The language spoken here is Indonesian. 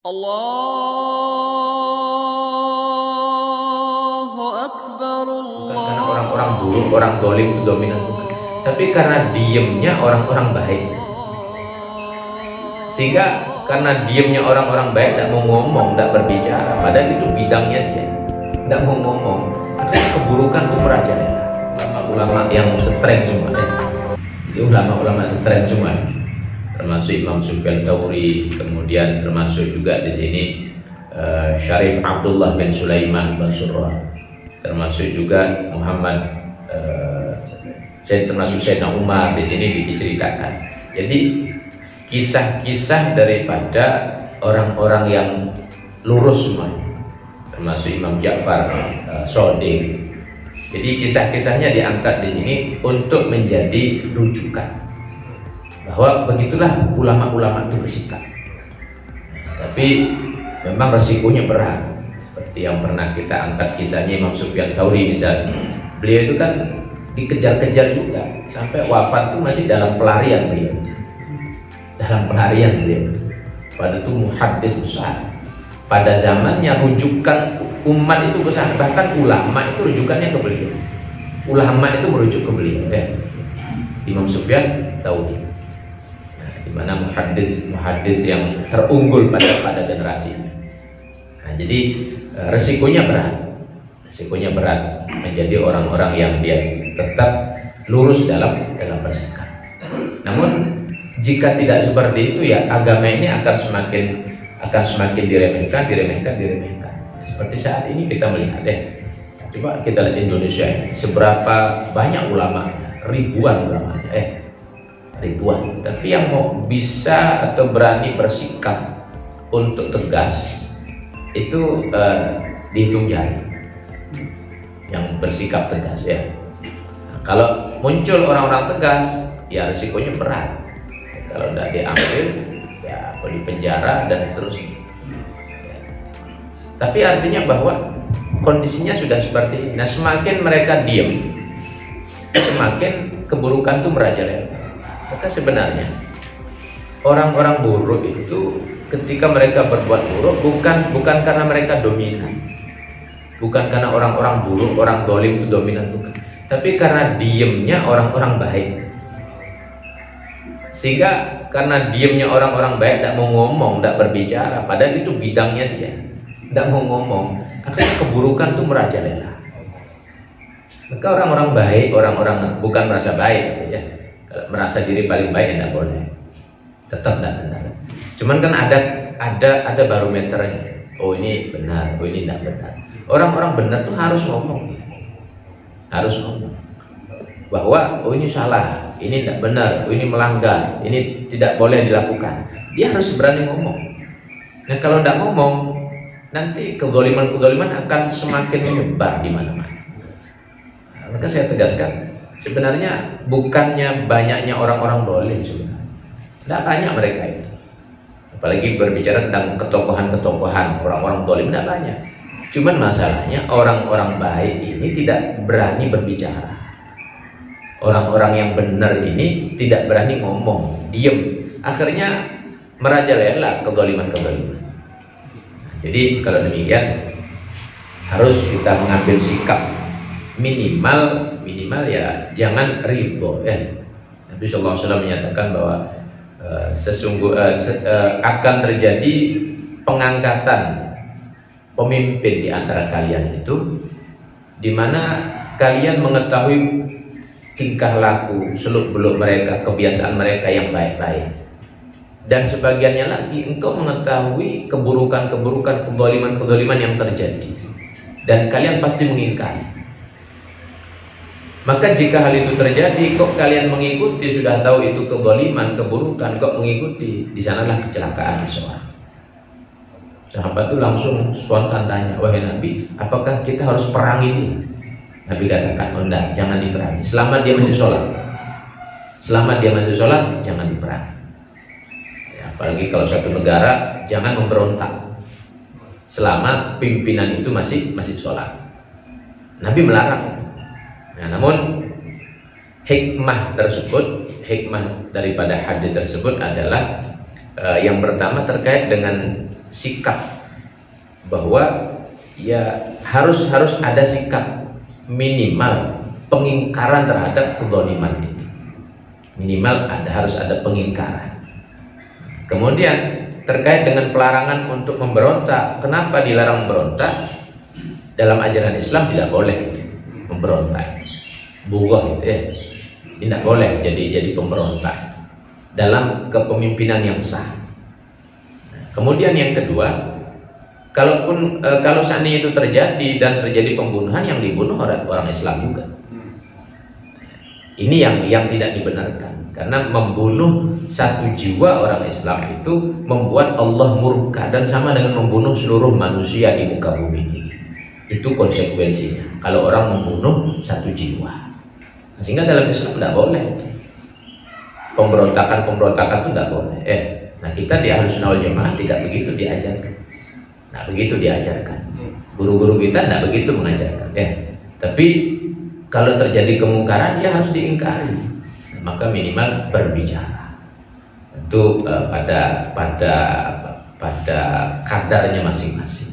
Allahu Akbar. Bukan karena orang-orang buruk, orang dolim itu dominan, bukan. Tapi karena diemnya orang-orang baik. Sehingga karena diemnya orang-orang baik, tidak mau ngomong, tidak berbicara, padahal itu bidangnya dia, tidak mau ngomong. Akhirnya keburukan itu merajalela. Ulama-ulama yang streng semua, ulama-ulama streng semua, termasuk Imam Sufyan Tsauri, kemudian termasuk juga di sini Syarif Abdullah bin Sulaiman Basurah, termasuk juga Muhammad, termasuk Sayyidina Umar di sini diceritakan. Jadi kisah-kisah daripada orang-orang yang lurus semuanya, termasuk Imam Ja'far Shadiq. Jadi kisah-kisahnya diangkat di sini untuk menjadi rujukan bahwa begitulah ulama-ulama itu bersikap. Tapi memang resikonya berat, seperti yang pernah kita angkat kisahnya Imam Sufyan Tsauri misalnya. Beliau itu kan dikejar-kejar juga sampai wafat itu masih dalam pelarian beliau. Dalam pelarian beliau. Pada itu muhaddis besar. Pada zamannya rujukan umat itu besar, bahkan ulama itu rujukannya ke beliau. Ulama itu merujuk ke beliau, ya. Imam Sufyan Tsauri. Nah, di mana muhaddis yang terunggul pada generasinya. Nah, jadi resikonya berat menjadi orang-orang yang dia tetap lurus dalam bersikap. Namun jika tidak seperti itu, ya agama ini akan semakin diremehkan. Seperti saat ini kita melihat, coba kita lihat Indonesia ini, seberapa banyak ulama, ribuan ulamanya, ribuan. Tapi yang mau bisa atau berani bersikap untuk tegas itu dihitung jari. Yang bersikap tegas, ya. Nah, kalau muncul orang-orang tegas, ya risikonya berat. Kalau tidak diambil, ya di penjara dan seterusnya. Tapi artinya bahwa kondisinya sudah seperti ini. Nah, semakin mereka diam, semakin keburukan itu merajalela. Maka sebenarnya orang-orang buruk itu ketika mereka berbuat buruk bukan karena mereka dominan, bukan karena orang-orang buruk, orang dolim itu dominan, bukan. Tapi karena diamnya orang-orang baik. Sehingga karena diamnya orang-orang baik, tidak mau ngomong, tidak berbicara, padahal itu bidangnya dia, tidak mau ngomong, akhirnya keburukan itu merajalela. Maka orang-orang baik, orang-orang bukan merasa baik, ya, kalau merasa diri paling baik tidak boleh, tetap tidak benar. Cuman kan ada barometernya. Oh ini benar, oh ini tidak benar. Orang-orang benar tuh harus ngomong bahwa oh ini salah, ini tidak benar, oh ini melanggar, ini tidak boleh dilakukan. Dia harus berani ngomong. Nah, kalau tidak ngomong, nanti kezaliman akan semakin menyebar di mana-mana. Nah, maka saya tegaskan, sebenarnya bukannya banyaknya orang-orang dolim, sebenarnya tidak banyak mereka itu. Apalagi berbicara tentang ketokohan orang-orang dolim, tidak banyak. Cuman masalahnya orang-orang baik ini tidak berani berbicara. Orang-orang yang benar ini tidak berani ngomong, diam. Akhirnya merajalela kezaliman. Jadi kalau demikian harus kita mengambil sikap minimal ya jangan ridho, ya. Nabi sallallahu alaihi wasallam menyatakan bahwa akan terjadi pengangkatan pemimpin di antara kalian itu, di mana kalian mengetahui tingkah laku, seluk-beluk mereka, kebiasaan mereka yang baik-baik. Dan sebagiannya lagi, engkau mengetahui keburukan-keburukan, kezaliman yang terjadi, dan kalian pasti mengingkari. Maka jika hal itu terjadi, kok kalian mengikuti, sudah tahu itu kezaliman, keburukan, kok mengikuti, di sanalah kecelakaan seseorang. Sahabat itu langsung spontan tanya, wahai Nabi, apakah kita harus perang ini? Nabi katakan, oh enggak, jangan diperangi. Selama dia masih sholat, jangan diperangi. Ya, apalagi kalau satu negara, jangan memberontak. Selama pimpinan itu masih sholat. Nabi melarang. Nah, namun hikmah daripada hadis tersebut adalah yang pertama terkait dengan sikap bahwa ya harus ada sikap minimal pengingkaran terhadap kezaliman itu. Minimal harus ada pengingkaran. Kemudian terkait dengan pelarangan untuk memberontak, kenapa dilarang memberontak? Dalam ajaran Islam tidak boleh memberontak. Bughah itu ya. Tidak boleh jadi pemberontak dalam kepemimpinan yang sah. Kemudian yang kedua, kalau seandainya itu terjadi dan terjadi pembunuhan, yang dibunuh orang Islam juga. Ini yang tidak dibenarkan, karena membunuh satu jiwa orang Islam itu membuat Allah murka dan sama dengan membunuh seluruh manusia di muka bumi ini. Itu konsekuensinya kalau orang membunuh satu jiwa. Sehingga dalam Islam tidak boleh pemberontakan itu tidak boleh. Nah kita di Ahlussunnah wal Jamaah tidak begitu diajarkan. Nah begitu diajarkan. Guru-guru kita tidak begitu mengajarkan. Tapi kalau terjadi kemungkaran ya harus diingkari. Maka minimal berbicara. Itu pada kadarnya masing-masing.